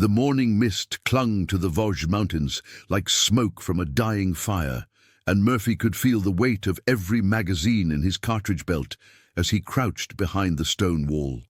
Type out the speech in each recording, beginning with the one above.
The morning mist clung to the Vosges mountains like smoke from a dying fire, and Murphy could feel the weight of every magazine in his cartridge belt as he crouched behind the stone wall.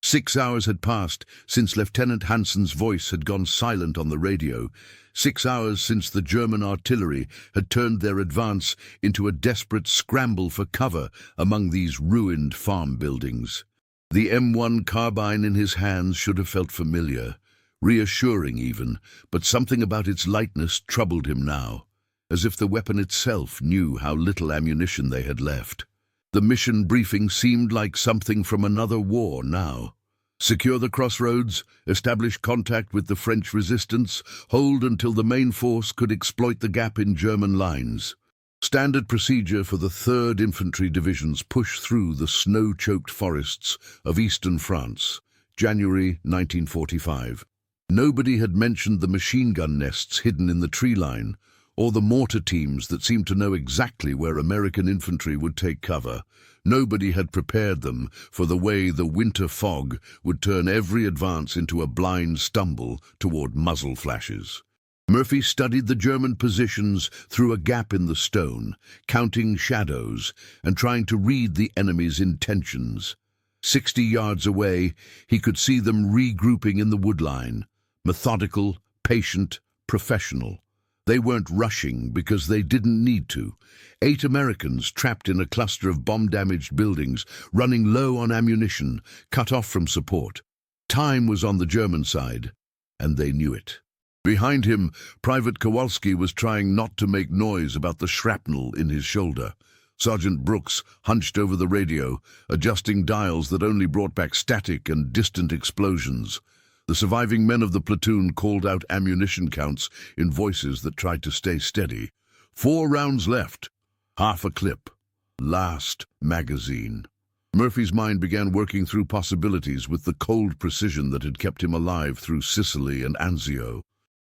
6 hours had passed since Lieutenant Hansen's voice had gone silent on the radio. 6 hours since the German artillery had turned their advance into a desperate scramble for cover among these ruined farm buildings. The M1 carbine in his hands should have felt familiar, reassuring even, but something about its lightness troubled him now, as if the weapon itself knew how little ammunition they had left. The mission briefing seemed like something from another war now. Secure the crossroads, establish contact with the French resistance, hold until the main force could exploit the gap in German lines. Standard procedure for the 3rd Infantry Division's push through the snow-choked forests of eastern France, January 1945. Nobody had mentioned the machine gun nests hidden in the tree line, or the mortar teams that seemed to know exactly where American infantry would take cover. Nobody had prepared them for the way the winter fog would turn every advance into a blind stumble toward muzzle flashes. Murphy studied the German positions through a gap in the stone, counting shadows and trying to read the enemy's intentions. 60 yards away, he could see them regrouping in the woodline, methodical, patient, professional. They weren't rushing because they didn't need to. 8 Americans trapped in a cluster of bomb-damaged buildings, running low on ammunition, cut off from support. Time was on the German side, and they knew it. Behind him, Private Kowalski was trying not to make noise about the shrapnel in his shoulder. Sergeant Brooks hunched over the radio, adjusting dials that only brought back static and distant explosions. The surviving men of the platoon called out ammunition counts in voices that tried to stay steady. 4 rounds left. Half a clip. Last magazine. Murphy's mind began working through possibilities with the cold precision that had kept him alive through Sicily and Anzio.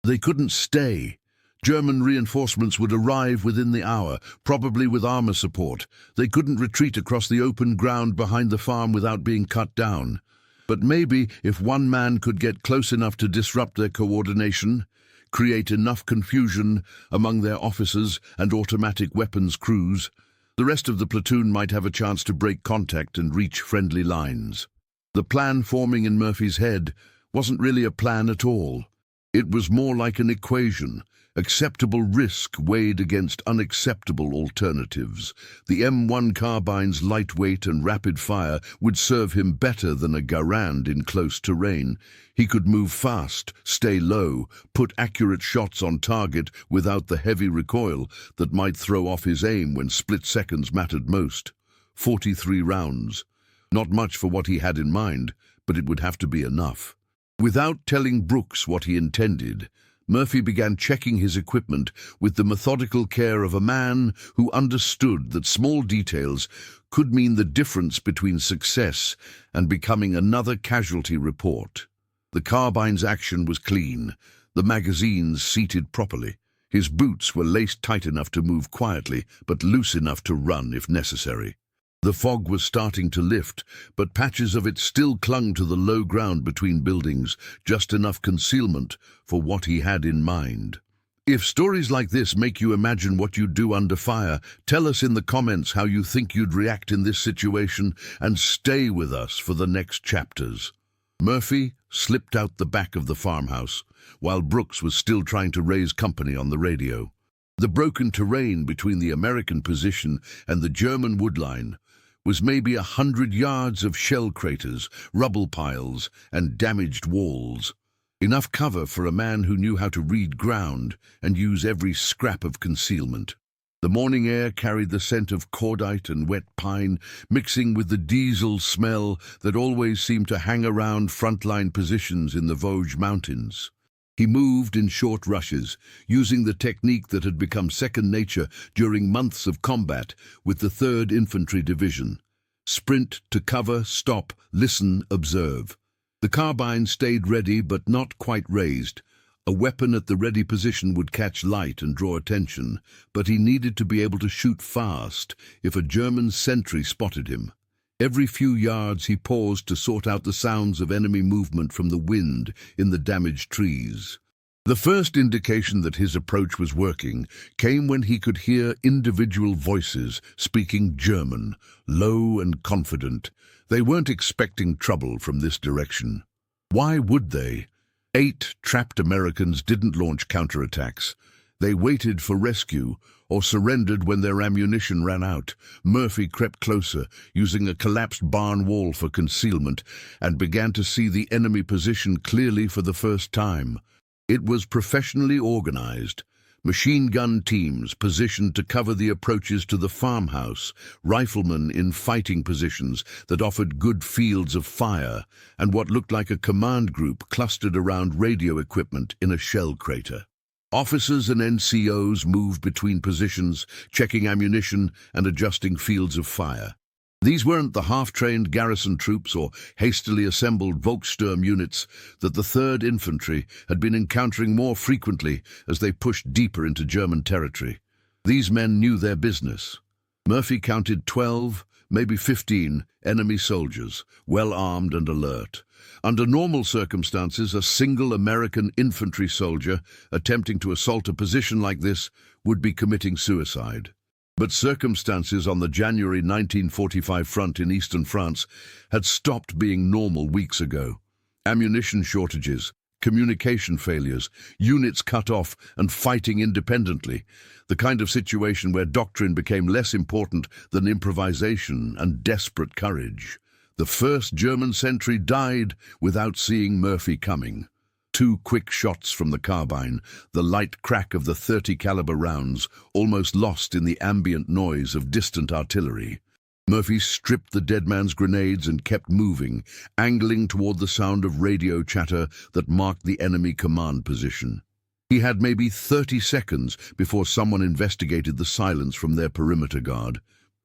They couldn't stay. German reinforcements would arrive within the hour, probably with armor support. They couldn't retreat across the open ground behind the farm without being cut down. But maybe if one man could get close enough to disrupt their coordination, create enough confusion among their officers and automatic weapons crews, the rest of the platoon might have a chance to break contact and reach friendly lines. The plan forming in Murphy's head wasn't really a plan at all. It was more like an equation. Acceptable risk weighed against unacceptable alternatives. The M1 carbine's lightweight and rapid fire would serve him better than a Garand in close terrain. He could move fast, stay low, put accurate shots on target without the heavy recoil that might throw off his aim when split seconds mattered most. 43 rounds. Not much for what he had in mind, but it would have to be enough. Without telling Brooks what he intended, Murphy began checking his equipment with the methodical care of a man who understood that small details could mean the difference between success and becoming another casualty report. The carbine's action was clean, the magazines seated properly. His boots were laced tight enough to move quietly, but loose enough to run if necessary. The fog was starting to lift, but patches of it still clung to the low ground between buildings, just enough concealment for what he had in mind. If stories like this make you imagine what you'd do under fire, tell us in the comments how you think you'd react in this situation, and stay with us for the next chapters. Murphy slipped out the back of the farmhouse, while Brooks was still trying to raise company on the radio. The broken terrain between the American position and the German woodline was maybe 100 yards of shell craters, rubble piles, and damaged walls. Enough cover for a man who knew how to read ground and use every scrap of concealment. The morning air carried the scent of cordite and wet pine, mixing with the diesel smell that always seemed to hang around frontline positions in the Vosges mountains. He moved in short rushes, using the technique that had become second nature during months of combat with the 3rd Infantry Division. Sprint to cover, stop, listen, observe. The carbine stayed ready but not quite raised. A weapon at the ready position would catch light and draw attention, but he needed to be able to shoot fast if a German sentry spotted him. Every few yards he paused to sort out the sounds of enemy movement from the wind in the damaged trees. The first indication that his approach was working came when he could hear individual voices speaking German, low and confident. They weren't expecting trouble from this direction. Why would they? 8 trapped Americans didn't launch counterattacks. They waited for rescue or surrendered when their ammunition ran out. Murphy crept closer, using a collapsed barn wall for concealment, and began to see the enemy position clearly for the first time. It was professionally organized. Machine gun teams positioned to cover the approaches to the farmhouse, riflemen in fighting positions that offered good fields of fire, and what looked like a command group clustered around radio equipment in a shell crater. Officers and NCOs moved between positions, checking ammunition and adjusting fields of fire. These weren't the half-trained garrison troops or hastily assembled Volkssturm units that the 3rd Infantry had been encountering more frequently as they pushed deeper into German territory. These men knew their business. Murphy counted 12, maybe 15, enemy soldiers, well-armed and alert. Under normal circumstances, a single American infantry soldier attempting to assault a position like this would be committing suicide. But circumstances on the January 1945 front in eastern France had stopped being normal weeks ago. Ammunition shortages, communication failures, units cut off and fighting independently, the kind of situation where doctrine became less important than improvisation and desperate courage. The first German sentry died without seeing Murphy coming. 2 quick shots from the carbine, the light crack of the .30 caliber rounds, almost lost in the ambient noise of distant artillery. Murphy stripped the dead man's grenades and kept moving, angling toward the sound of radio chatter that marked the enemy command position. He had maybe 30 seconds before someone investigated the silence from their perimeter guard.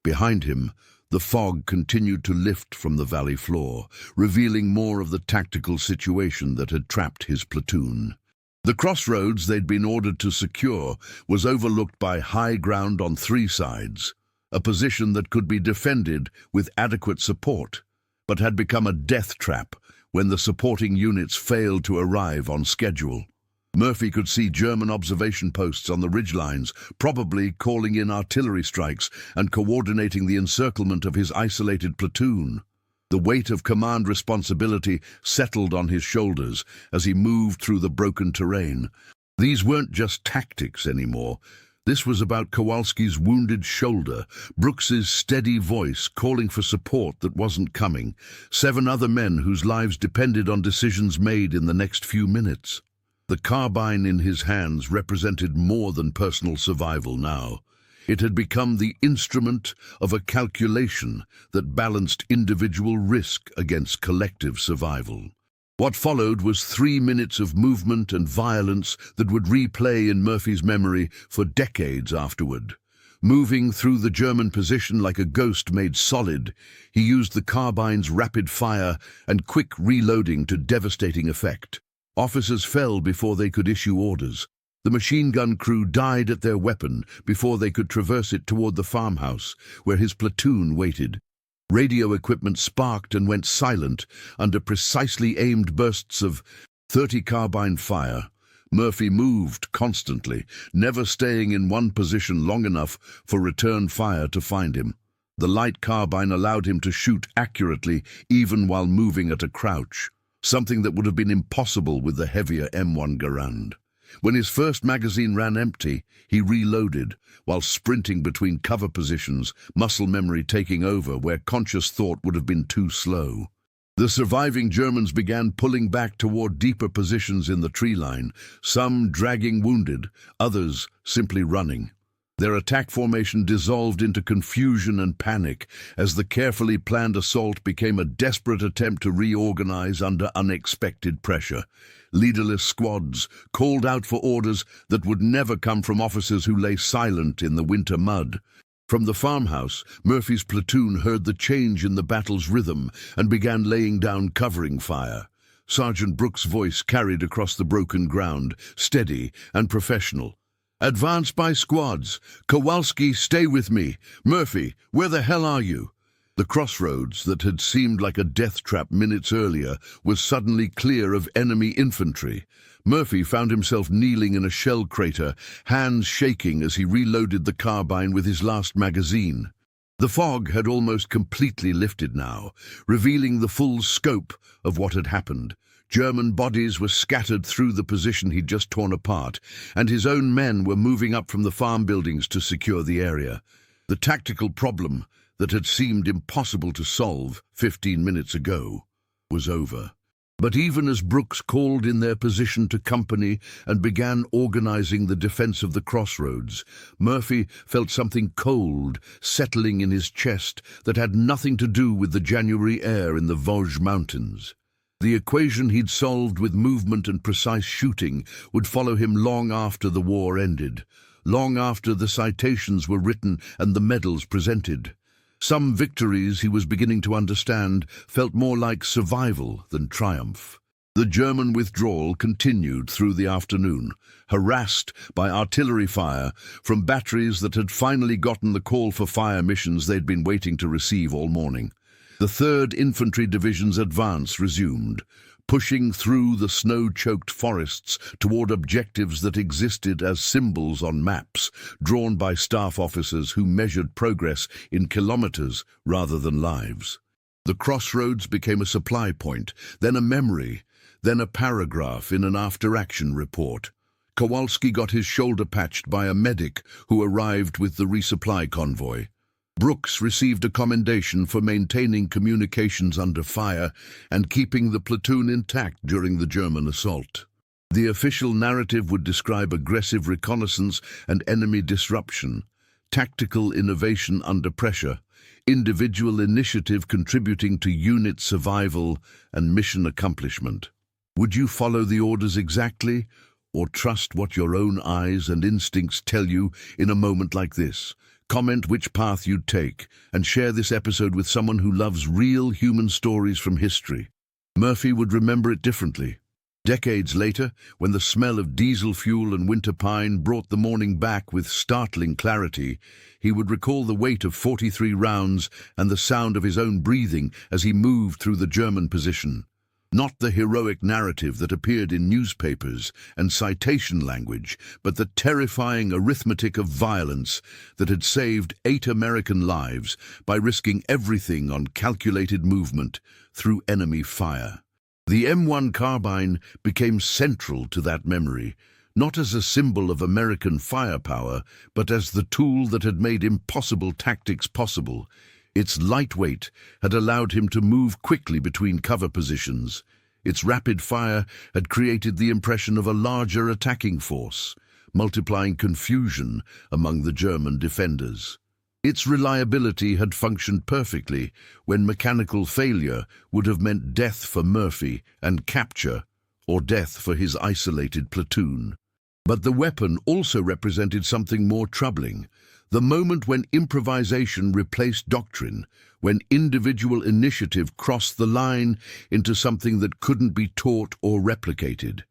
Behind him, the fog continued to lift from the valley floor, revealing more of the tactical situation that had trapped his platoon. The crossroads they'd been ordered to secure was overlooked by high ground on 3 sides, a position that could be defended with adequate support, but had become a death trap when the supporting units failed to arrive on schedule. Murphy could see German observation posts on the ridgelines, probably calling in artillery strikes and coordinating the encirclement of his isolated platoon. The weight of command responsibility settled on his shoulders as he moved through the broken terrain. These weren't just tactics anymore. This was about Kowalski's wounded shoulder, Brooks's steady voice calling for support that wasn't coming, 7 other men whose lives depended on decisions made in the next few minutes. The carbine in his hands represented more than personal survival now. It had become the instrument of a calculation that balanced individual risk against collective survival. What followed was 3 minutes of movement and violence that would replay in Murphy's memory for decades afterward. Moving through the German position like a ghost made solid, he used the carbine's rapid fire and quick reloading to devastating effect. Officers fell before they could issue orders. The machine gun crew died at their weapon before they could traverse it toward the farmhouse, where his platoon waited. Radio equipment sparked and went silent under precisely aimed bursts of .30 carbine fire. Murphy moved constantly, never staying in one position long enough for return fire to find him. The light carbine allowed him to shoot accurately even while moving at a crouch, something that would have been impossible with the heavier M1 Garand. When his first magazine ran empty, he reloaded, while sprinting between cover positions, muscle memory taking over where conscious thought would have been too slow. The surviving Germans began pulling back toward deeper positions in the tree line, some dragging wounded, others simply running. Their attack formation dissolved into confusion and panic as the carefully planned assault became a desperate attempt to reorganize under unexpected pressure. Leaderless squads called out for orders that would never come from officers who lay silent in the winter mud. From the farmhouse, Murphy's platoon heard the change in the battle's rhythm and began laying down covering fire. Sergeant Brooks' voice carried across the broken ground, steady and professional. "Advance by squads. Kowalski, stay with me. Murphy, where the hell are you?" The crossroads that had seemed like a death trap minutes earlier was suddenly clear of enemy infantry. Murphy found himself kneeling in a shell crater, hands shaking as he reloaded the carbine with his last magazine. The fog had almost completely lifted now, revealing the full scope of what had happened. German bodies were scattered through the position he'd just torn apart, and his own men were moving up from the farm buildings to secure the area. The tactical problem that had seemed impossible to solve 15 minutes ago was over. But even as Brooks called in their position to company and began organizing the defense of the crossroads, Murphy felt something cold settling in his chest that had nothing to do with the January air in the Vosges Mountains. The equation he'd solved with movement and precise shooting would follow him long after the war ended, long after the citations were written and the medals presented. Some victories, he was beginning to understand, felt more like survival than triumph. The German withdrawal continued through the afternoon, harassed by artillery fire from batteries that had finally gotten the call for fire missions they'd been waiting to receive all morning. The 3rd Infantry Division's advance resumed, pushing through the snow-choked forests toward objectives that existed as symbols on maps, drawn by staff officers who measured progress in kilometers rather than lives. The crossroads became a supply point, then a memory, then a paragraph in an after-action report. Kowalski got his shoulder patched by a medic who arrived with the resupply convoy. Brooks received a commendation for maintaining communications under fire and keeping the platoon intact during the German assault. The official narrative would describe aggressive reconnaissance and enemy disruption, tactical innovation under pressure, individual initiative contributing to unit survival and mission accomplishment. Would you follow the orders exactly, or trust what your own eyes and instincts tell you in a moment like this? Comment which path you'd take, and share this episode with someone who loves real human stories from history. Murphy would remember it differently. Decades later, when the smell of diesel fuel and winter pine brought the morning back with startling clarity, he would recall the weight of 43 rounds and the sound of his own breathing as he moved through the German position. Not the heroic narrative that appeared in newspapers and citation language, but the terrifying arithmetic of violence that had saved 8 American lives by risking everything on calculated movement through enemy fire. The M1 carbine became central to that memory, not as a symbol of American firepower, but as the tool that had made impossible tactics possible. Its lightweight had allowed him to move quickly between cover positions. Its rapid fire had created the impression of a larger attacking force, multiplying confusion among the German defenders. Its reliability had functioned perfectly when mechanical failure would have meant death for Murphy and capture, or death for his isolated platoon. But the weapon also represented something more troubling. The moment when improvisation replaced doctrine, when individual initiative crossed the line into something that couldn't be taught or replicated.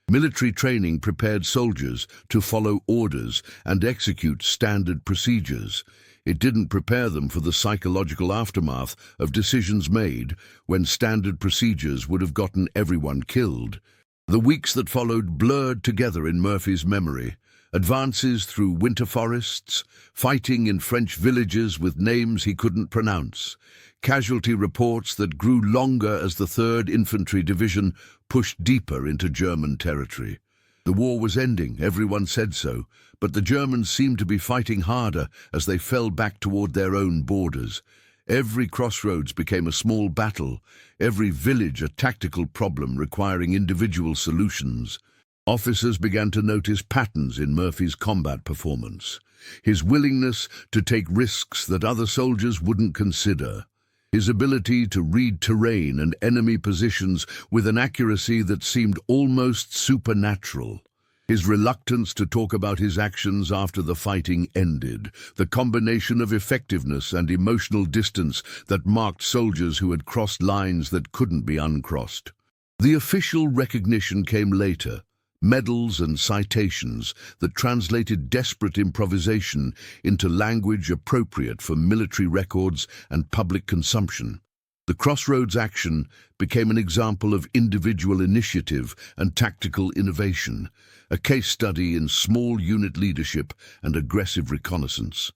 Military training prepared soldiers to follow orders and execute standard procedures. It didn't prepare them for the psychological aftermath of decisions made when standard procedures would have gotten everyone killed. The weeks that followed blurred together in Murphy's memory. Advances through winter forests, fighting in French villages with names he couldn't pronounce, casualty reports that grew longer as the 3rd Infantry Division pushed deeper into German territory. The war was ending, everyone said so, but the Germans seemed to be fighting harder as they fell back toward their own borders. Every crossroads became a small battle, every village a tactical problem requiring individual solutions. Officers began to notice patterns in Murphy's combat performance. His willingness to take risks that other soldiers wouldn't consider. His ability to read terrain and enemy positions with an accuracy that seemed almost supernatural. His reluctance to talk about his actions after the fighting ended. The combination of effectiveness and emotional distance that marked soldiers who had crossed lines that couldn't be uncrossed. The official recognition came later. medals and citations that translated desperate improvisation into language appropriate for military records and public consumption. The Crossroads action became an example of individual initiative and tactical innovation, a case study in small unit leadership and aggressive reconnaissance.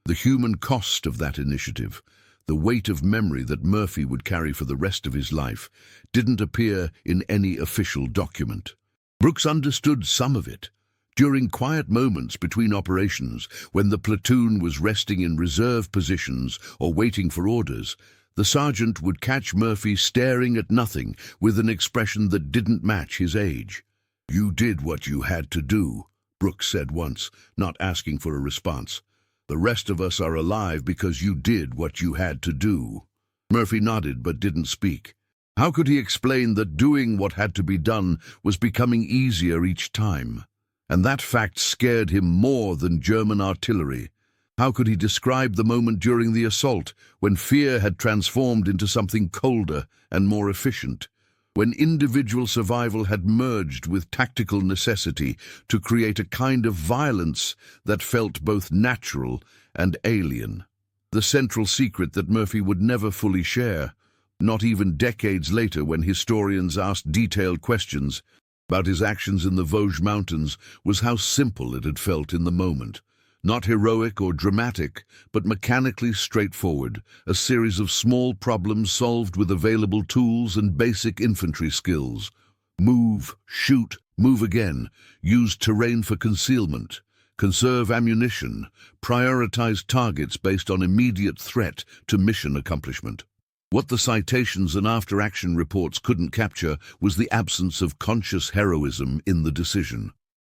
The human cost of that initiative, the weight of memory that Murphy would carry for the rest of his life, didn't appear in any official document. Brooks understood some of it. During quiet moments between operations, when the platoon was resting in reserve positions or waiting for orders, the sergeant would catch Murphy staring at nothing with an expression that didn't match his age. "You did what you had to do," Brooks said once, not asking for a response. "The rest of us are alive because you did what you had to do." Murphy nodded but didn't speak. How could he explain that doing what had to be done was becoming easier each time? And that fact scared him more than German artillery. How could he describe the moment during the assault, when fear had transformed into something colder and more efficient, when individual survival had merged with tactical necessity to create a kind of violence that felt both natural and alien? The central secret that Murphy would never fully share, not even decades later when historians asked detailed questions about his actions in the Vosges Mountains, was how simple it had felt in the moment. Not heroic or dramatic, but mechanically straightforward, a series of small problems solved with available tools and basic infantry skills. Move, shoot, move again, use terrain for concealment, conserve ammunition, prioritize targets based on immediate threat to mission accomplishment. What the citations and after-action reports couldn't capture was the absence of conscious heroism in the decision.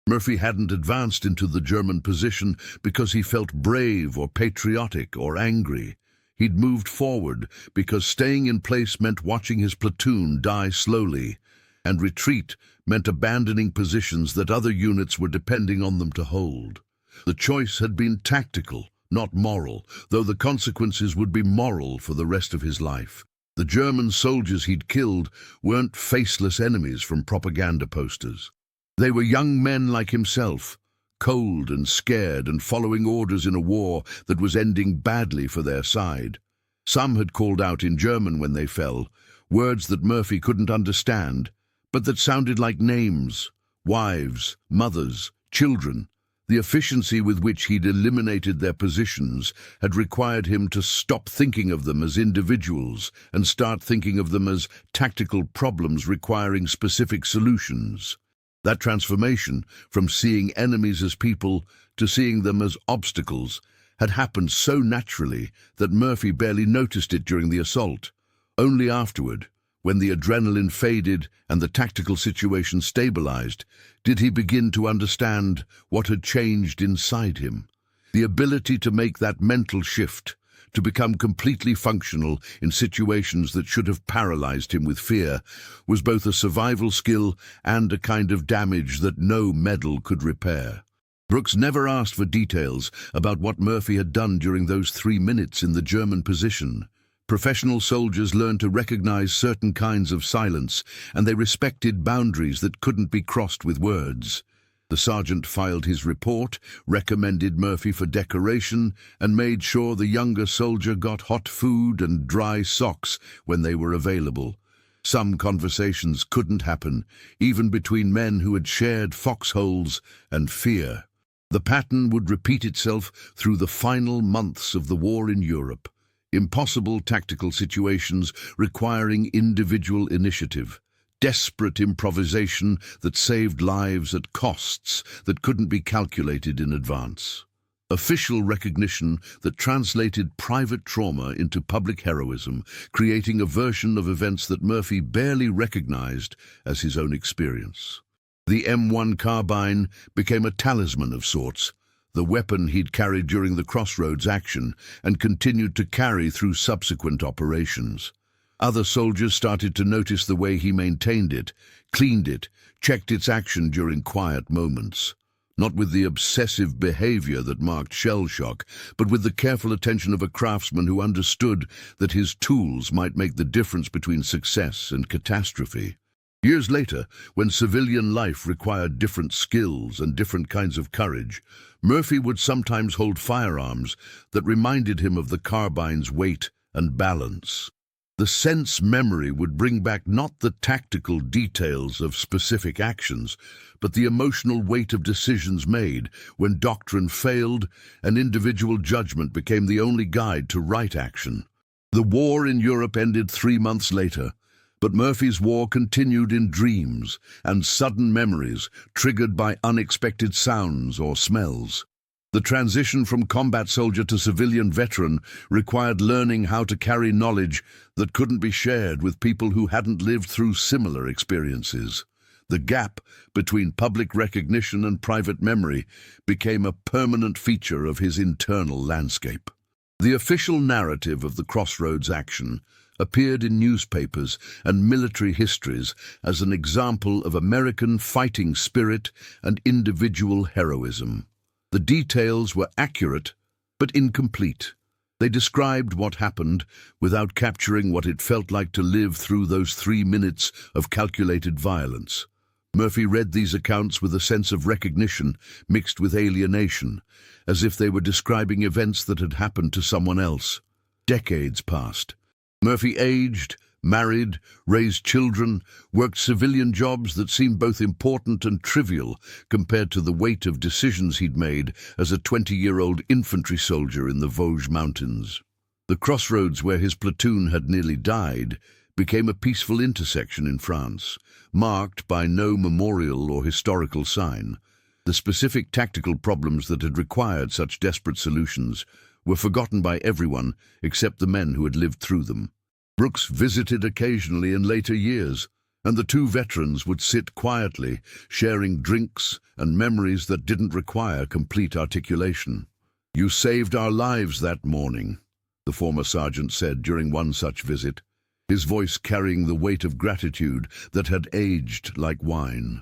Murphy hadn't advanced into the German position because he felt brave or patriotic or angry. He'd moved forward because staying in place meant watching his platoon die slowly, and retreat meant abandoning positions that other units were depending on them to hold. The choice had been tactical, not moral, though the consequences would be moral for the rest of his life. The German soldiers he'd killed weren't faceless enemies from propaganda posters. They were young men like himself, cold and scared and following orders in a war that was ending badly for their side. Some had called out in German when they fell, words that Murphy couldn't understand, but that sounded like names: wives, mothers, children. The efficiency with which he'd eliminated their positions had required him to stop thinking of them as individuals and start thinking of them as tactical problems requiring specific solutions. That transformation, from seeing enemies as people to seeing them as obstacles, had happened so naturally that Murphy barely noticed it during the assault. Only afterward, when the adrenaline faded and the tactical situation stabilized, did he begin to understand what had changed inside him. The ability to make that mental shift, to become completely functional in situations that should have paralyzed him with fear, was both a survival skill and a kind of damage that no medal could repair. Brooks never asked for details about what Murphy had done during those 3 minutes in the German position. Professional soldiers learned to recognize certain kinds of silence, and they respected boundaries that couldn't be crossed with words. The sergeant filed his report, recommended Murphy for decoration, and made sure the younger soldier got hot food and dry socks when they were available. Some conversations couldn't happen, even between men who had shared foxholes and fear. The pattern would repeat itself through the final months of the war in Europe. Impossible tactical situations requiring individual initiative. Desperate improvisation that saved lives at costs that couldn't be calculated in advance. Official recognition that translated private trauma into public heroism, creating a version of events that Murphy barely recognized as his own experience. The M1 carbine became a talisman of sorts, the weapon he'd carried during the Crossroads action and continued to carry through subsequent operations. Other soldiers started to notice the way he maintained it, cleaned it, checked its action during quiet moments. Not with the obsessive behavior that marked shell shock, but with the careful attention of a craftsman who understood that his tools might make the difference between success and catastrophe. Years later, when civilian life required different skills and different kinds of courage, Murphy would sometimes hold firearms that reminded him of the carbine's weight and balance. The sense memory would bring back not the tactical details of specific actions, but the emotional weight of decisions made when doctrine failed and individual judgment became the only guide to right action. The war in Europe ended 3 months later, but Murphy's war continued in dreams and sudden memories triggered by unexpected sounds or smells. The transition from combat soldier to civilian veteran required learning how to carry knowledge that couldn't be shared with people who hadn't lived through similar experiences. The gap between public recognition and private memory became a permanent feature of his internal landscape. The official narrative of the Crossroads action appeared in newspapers and military histories as an example of American fighting spirit and individual heroism. The details were accurate, but incomplete. They described what happened without capturing what it felt like to live through those 3 minutes of calculated violence. Murphy read these accounts with a sense of recognition mixed with alienation, as if they were describing events that had happened to someone else. Decades passed. Murphy aged, married, raised children, worked civilian jobs that seemed both important and trivial compared to the weight of decisions he'd made as a 20-year-old infantry soldier in the Vosges Mountains. The crossroads where his platoon had nearly died became a peaceful intersection in France, marked by no memorial or historical sign. The specific tactical problems that had required such desperate solutions were forgotten by everyone except the men who had lived through them. Brooks visited occasionally in later years, and the two veterans would sit quietly, sharing drinks and memories that didn't require complete articulation. "You saved our lives that morning," the former sergeant said during one such visit, his voice carrying the weight of gratitude that had aged like wine.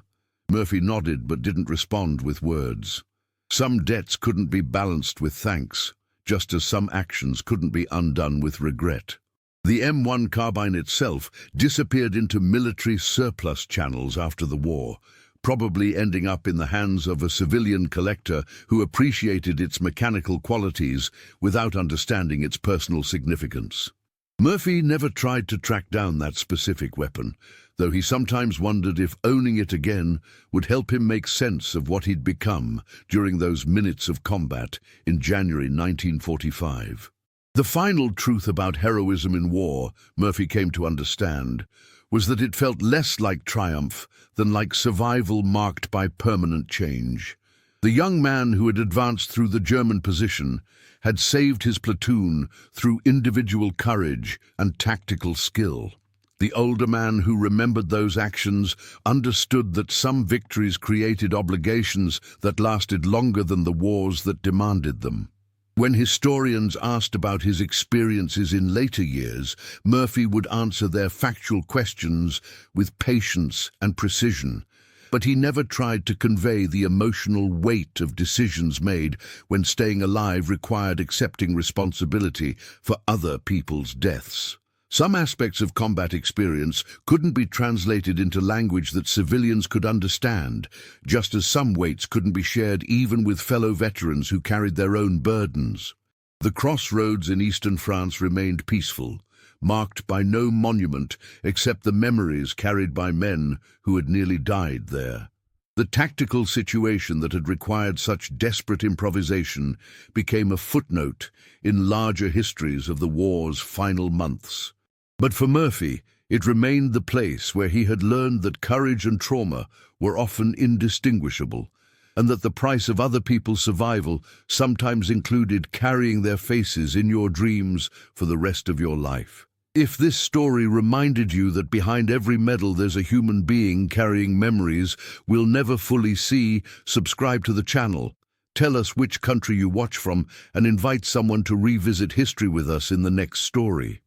Murphy nodded but didn't respond with words. Some debts couldn't be balanced with thanks, just as some actions couldn't be undone with regret. The M1 carbine itself disappeared into military surplus channels after the war, probably ending up in the hands of a civilian collector who appreciated its mechanical qualities without understanding its personal significance. Murphy never tried to track down that specific weapon, though he sometimes wondered if owning it again would help him make sense of what he'd become during those minutes of combat in January 1945. The final truth about heroism in war, Murphy came to understand, was that it felt less like triumph than like survival marked by permanent change. The young man who had advanced through the German position had saved his platoon through individual courage and tactical skill. The older man who remembered those actions understood that some victories created obligations that lasted longer than the wars that demanded them. When historians asked about his experiences in later years, Murphy would answer their factual questions with patience and precision, but he never tried to convey the emotional weight of decisions made when staying alive required accepting responsibility for other people's deaths. Some aspects of combat experience couldn't be translated into language that civilians could understand, just as some weights couldn't be shared even with fellow veterans who carried their own burdens. The crossroads in eastern France remained peaceful, marked by no monument except the memories carried by men who had nearly died there. The tactical situation that had required such desperate improvisation became a footnote in larger histories of the war's final months. But for Murphy, it remained the place where he had learned that courage and trauma were often indistinguishable, and that the price of other people's survival sometimes included carrying their faces in your dreams for the rest of your life. If this story reminded you that behind every medal there's a human being carrying memories we'll never fully see, subscribe to the channel. Tell us which country you watch from and invite someone to revisit history with us in the next story.